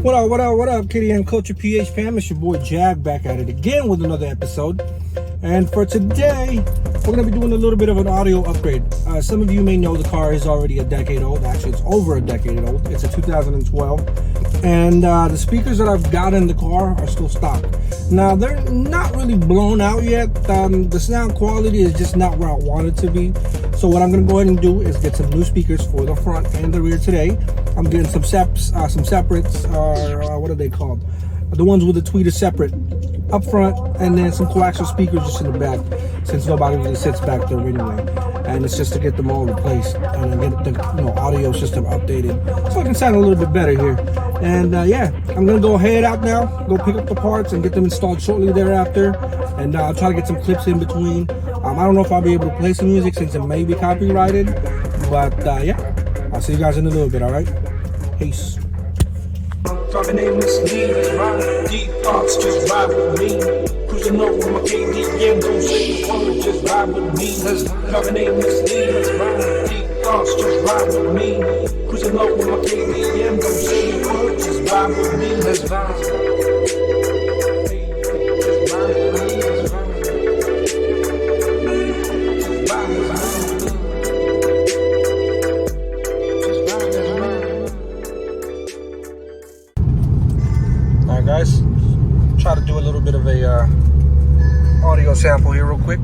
What up, kdmculture PH fam? It's your boy Jag back at it again with another episode. And for today, we're going to be doing a little bit of an audio upgrade. Some of you may know the car is already a decade old. Actually, it's over a decade old. It's a 2012. And the speakers that I've got in the car are still stock. Now, they're not really blown out yet. The sound quality is just not where I want it to be. So what I'm going to go ahead and do is get some new speakers for the front and the rear today. I'm getting some separates, what are they called? The ones with the tweeter separate up front, and then some coaxial speakers just in the back, since nobody really sits back there anyway. And it's just to get them all replaced and get the audio system updated so it can sound a little bit better here. And yeah, I'm gonna go head out now, go pick up the parts and get them installed shortly thereafter. And I'll try to get some clips in between. I don't know if I'll be able to play some music since it may be copyrighted, but yeah, I'll see you guys in a little bit. All right, peace. Talking aimless, leaders, ride deep thoughts, just ride with me. Cruising over my KDM, don't say a word, just ride with me. Talking aimless, leaders, ride deep thoughts, just ride with me. Cruising over my KDM, don't say a word, just ride with me. Let's ride. Guys, try to do a little bit of a audio sample here real quick.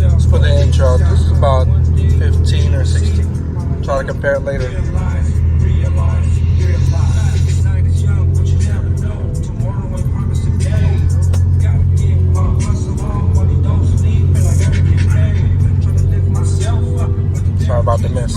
Let's put the intro. This is about 15 or 16. Try to compare it later. Sorry about the mess.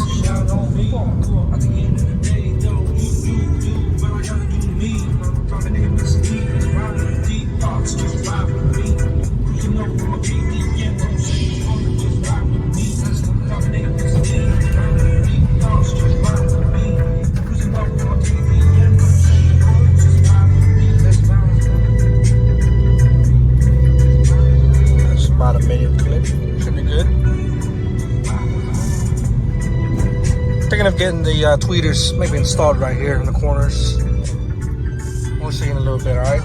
That's about a minute clip. Should be good. Thinking of getting the tweeters maybe installed right here in the corners. We'll see in a little bit, alright?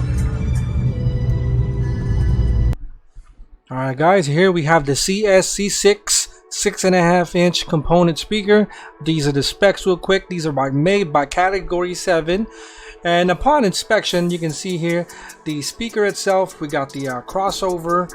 Alright guys, here we have the CSC6 6.5-inch component speaker. These are the specs real quick. These are made by Category 7. And upon inspection, you can see here the speaker itself. We got the crossover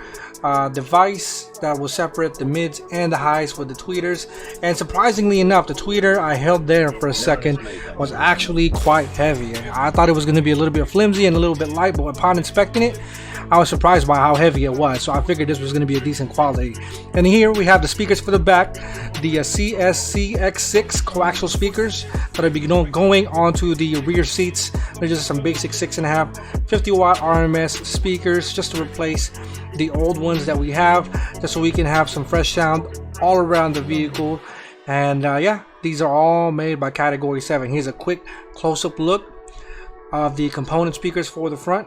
device that will separate the mids and the highs with the tweeters. And surprisingly enough, the tweeter I held there for a second was actually quite heavy. I thought it was going to be a little bit flimsy and a little bit light, but upon inspecting it, I was surprised by how heavy it was. So I figured this was going to be a decent quality. And here we have the speakers for the back, the CSC-X6 coaxial speakers that are going onto the rear seats. They're just some basic 6.5 50-watt RMS speakers just to replace the old ones that we have, just so we can have some fresh sound all around the vehicle. And yeah, these are all made by Category 7. Here's a quick close-up look of the component speakers for the front.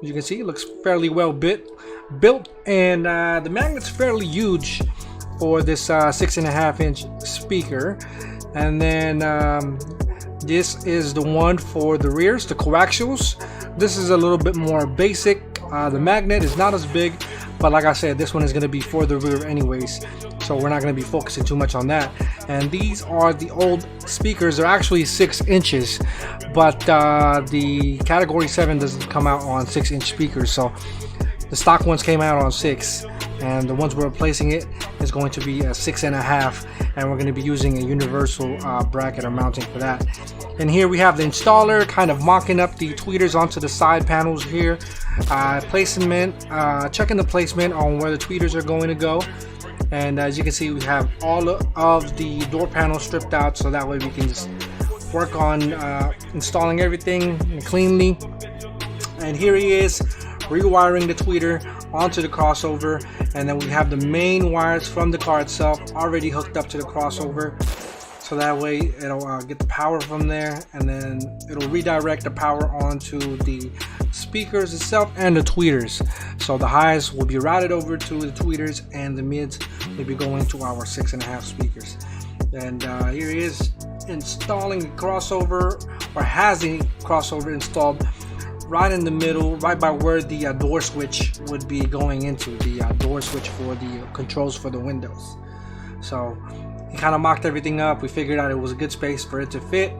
As you can see, it looks fairly well built, and the magnet's fairly huge for this 6.5-inch speaker. And then this is the one for the rears, the coaxials. This is a little bit more basic. The magnet is not as big, but like I said, this one is going to be for the rear anyways, so we're not going to be focusing too much on that. And these are the old speakers. They're actually 6 inches, but the Category 7 doesn't come out on 6-inch speakers, so the stock ones came out on 6, and the ones we're replacing it is going to be a 6.5, and we're going to be using a universal bracket or mounting for that. And here we have the installer kind of mocking up the tweeters onto the side panels here. Placement, checking the placement on where the tweeters are going to go. And as you can see, we have all of the door panels stripped out, so that way we can just work on installing everything cleanly. And here he is rewiring the tweeter onto the crossover, and then we have the main wires from the car itself already hooked up to the crossover. So so that way it'll get the power from there, and then it'll redirect the power onto the speakers itself and the tweeters. So the highs will be routed over to the tweeters, and the mids will be going to our 6.5 speakers. And here he is installing the crossover, or has the crossover installed right in the middle, right by where the door switch would be going into, the door switch for the controls for the windows. So he kind of mocked everything up. We figured out it was a good space for it to fit,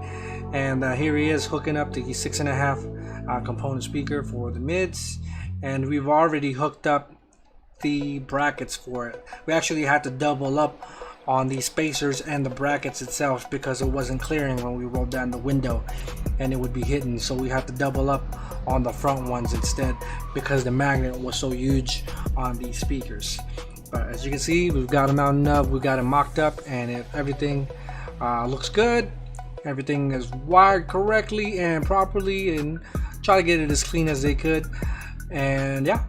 and here he is hooking up the 6.5 component speaker for the mids, and we've already hooked up the brackets for it. We actually had to double up on the spacers and the brackets itself because it wasn't clearing when we rolled down the window, and it would be hidden, so we had to double up on the front ones instead because the magnet was so huge on these speakers. But as you can see, we've got them mounted up, we got it mocked up, and everything looks good. Everything is wired correctly and properly, and try to get it as clean as they could. And yeah,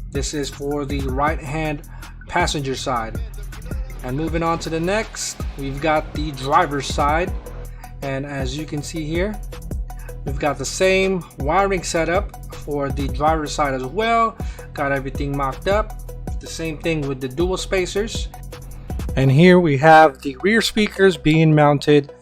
this is for the right hand passenger side. And moving on to the next, we've got the driver's side, and as you can see here, we've got the same wiring setup for the driver's side as well. Got everything mocked up. The same thing with the dual spacers. And here we have the rear speakers being mounted,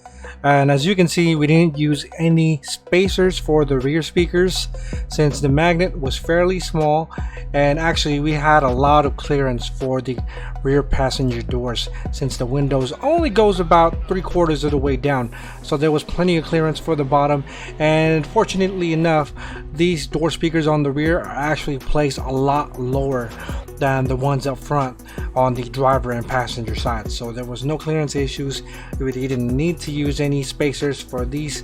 and as you can see, we didn't use any spacers for the rear speakers since the magnet was fairly small, and actually we had a lot of clearance for the rear passenger doors since the windows only goes about 3/4 of the way down, so there was plenty of clearance for the bottom. And fortunately enough, these door speakers on the rear are actually placed a lot lower than the ones up front on the driver and passenger side, so there was no clearance issues. We didn't need to use any spacers for these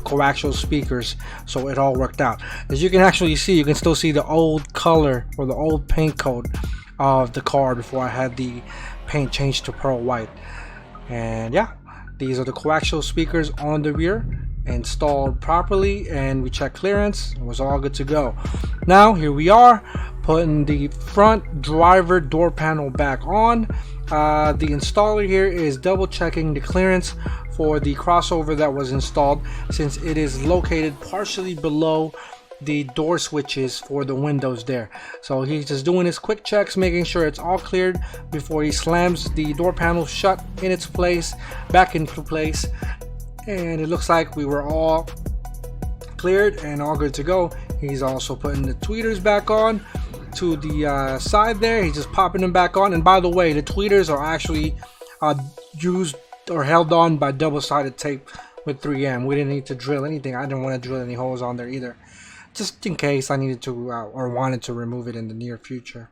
coaxial speakers, so it all worked out. As you can actually see, you can still see the old color or the old paint coat of the car before I had the paint changed to pearl white. And yeah, these are the coaxial speakers on the rear, installed properly, and we checked clearance. It was all good to go. Now here we are putting the front driver door panel back on. The installer here is double checking the clearance for the crossover that was installed, since it is located partially below the door switches for the windows there. So he's just doing his quick checks, making sure it's all cleared before he slams the door panel shut in its place, back into place. And it looks like we were all cleared and all good to go. He's also putting the tweeters back on to the side there. He's just popping them back on. And by the way, the tweeters are actually used or held on by double-sided tape with 3M. We didn't need to drill anything. I didn't want to drill any holes on there either, just in case I needed to or wanted to remove it in the near future.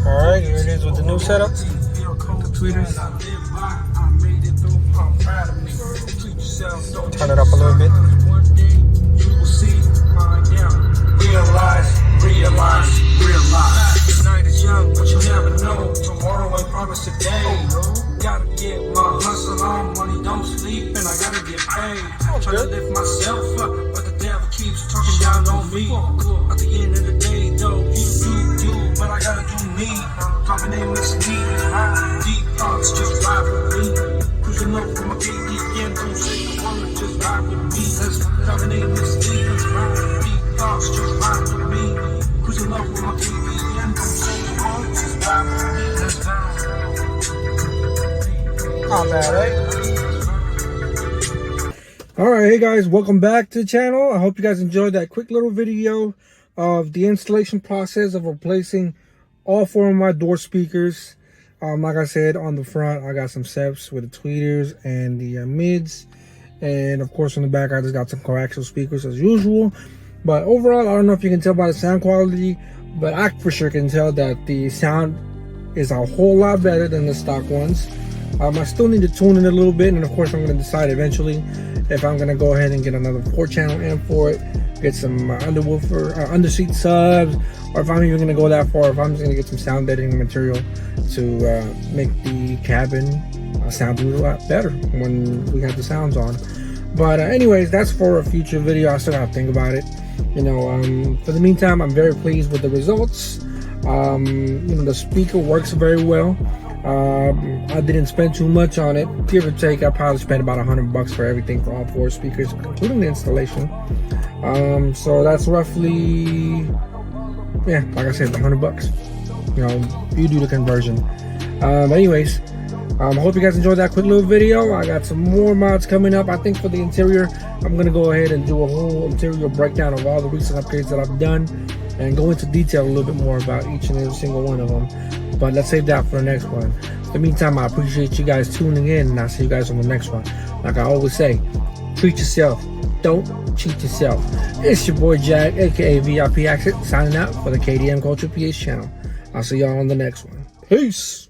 Alright, here it is with the new setup. The tweeters. Turn it up a little bit. Realize. Night is young, but you never know. Tomorrow I promise today. Gotta get my hustle on, money don't sleep, and I gotta get paid. Trying to lift myself up, but the devil keeps talking down on me. At the end of the day, though, you do, but I gotta do me. Talking aimlessly, deep thoughts just ride with me. Cruising up from my KDM, don't say the word, just ride with me. Talking aimlessly, deep thoughts just ride with me. Cruising up from my KDM, don't say the word, just ride with me. Let's go. Not bad, right? Alright, hey guys, welcome back to the channel. I hope you guys enjoyed that quick little video of the installation process of replacing all 4 of my door speakers. Like I said, on the front I got some steps with the tweeters and the mids, and of course on the back I just got some coaxial speakers as usual. But overall, I don't know if you can tell by the sound quality, but I for sure can tell that the sound is a whole lot better than the stock ones. I still need to tune it a little bit, and of course I'm going to decide eventually if I'm going to go ahead and get another 4-channel amp for it, get some underwoofer, underseat subs, or if I'm even going to go that far, if I'm just going to get some sound editing material to make the cabin sound a lot better when we have the sounds on. But anyways, that's for a future video. I still have to think about it. You know, for the meantime, I'm very pleased with the results. You know, the speaker works very well. I didn't spend too much on it, give or take. I probably spent about $100 for everything, for all 4 speakers, including the installation. So that's roughly, yeah, like I said, $100. You know, you do the conversion. Anyways, I hope you guys enjoyed that quick little video. I got some more mods coming up. I think for the interior, I'm gonna go ahead and do a whole interior breakdown of all the recent upgrades that I've done and go into detail a little bit more about each and every single one of them. But let's save that for the next one. In the meantime, I appreciate you guys tuning in, and I'll see you guys on the next one. Like I always say, treat yourself, don't cheat yourself. It's your boy Jack, aka vipcars, signing out for the KDMculture PH channel. I'll see y'all on the next one. Peace.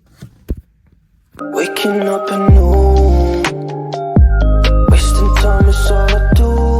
Waking up at noon, wasting time is all I do.